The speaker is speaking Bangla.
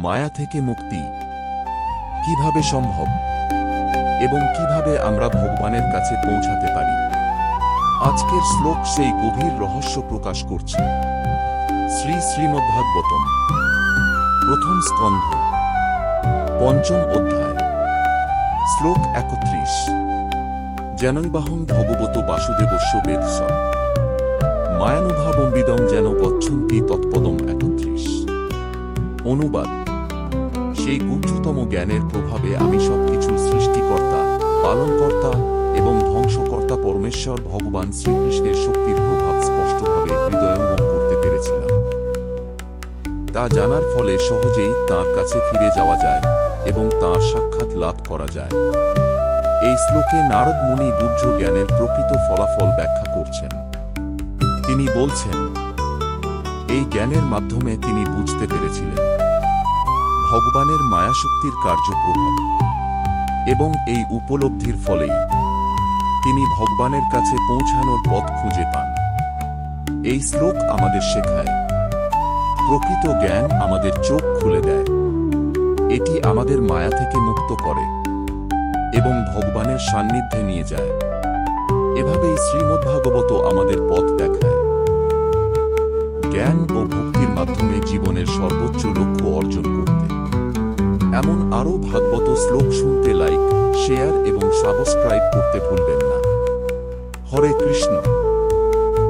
মায়া থেকে মুক্তি কিভাবে সম্ভব এবং কিভাবে আমরা ভগবানের কাছে পৌঁছাতে পারি। আজকের শ্লোক সেই গভীর রহস্য প্রকাশ করছে। শ্রীমদ্ভাগবতম প্রথম স্কন্ধ পঞ্চম অধ্যায় শ্লোক ৩১। যেনৈবাহং ভগবত বাসুদেবস্য বেদস মায়ানুভাবম্বিদং যেন গচ্ছন্তি তৎপদম ৩১। অনুবাদ: সেই গুহ্যতম জ্ঞানের প্রভাবে আমি সবকিছুর সৃষ্টিকর্তা, পালনকর্তা এবং ধ্বংসকর্তা পরমেশ্বর ভগবান শ্রীকৃষ্ণের শক্তির প্রভাব স্পষ্টভাবে হৃদয়ঙ্গম করতে পেরেছিলাম। তা জানার ফলে সহজেই তাঁর কাছে ফিরে যাওয়া যায় এবং তাঁর সাক্ষাৎ লাভ করা যায়। এই শ্লোকে নারদ মুনি গুহ্য জ্ঞানের প্রকৃত ফলাফল ব্যাখ্যা করছেন। তিনি বলছেন, এই জ্ঞানের মাধ্যমে তিনি বুঝতে পেরেছিলেন ভগবানের মায়াশক্তির কার্যপ্রভাব, এবং এই উপলব্ধির ফলেই তিনি ভগবানের কাছে পৌঁছানোর পথ খুঁজে পান। এই শ্লোক আমাদের শেখায়, প্রকৃত জ্ঞান আমাদের চোখ খুলে দেয়। এটি আমাদের মায়া থেকে মুক্ত করে এবং ভগবানের সান্নিধ্যে নিয়ে যায়। এভাবেই শ্রীমদ্ভাগবত আমাদের পথ দেখায়, জ্ঞান ও ভক্তির মাধ্যমে জীবনের সর্বোচ্চ লক্ষ্য অর্জন করতে। এমন আরও ভাগবত শ্লোক শুনতে লাইক, শেয়ার এবং সাবস্ক্রাইব করতে ভুলবেন না। হরে কৃষ্ণ।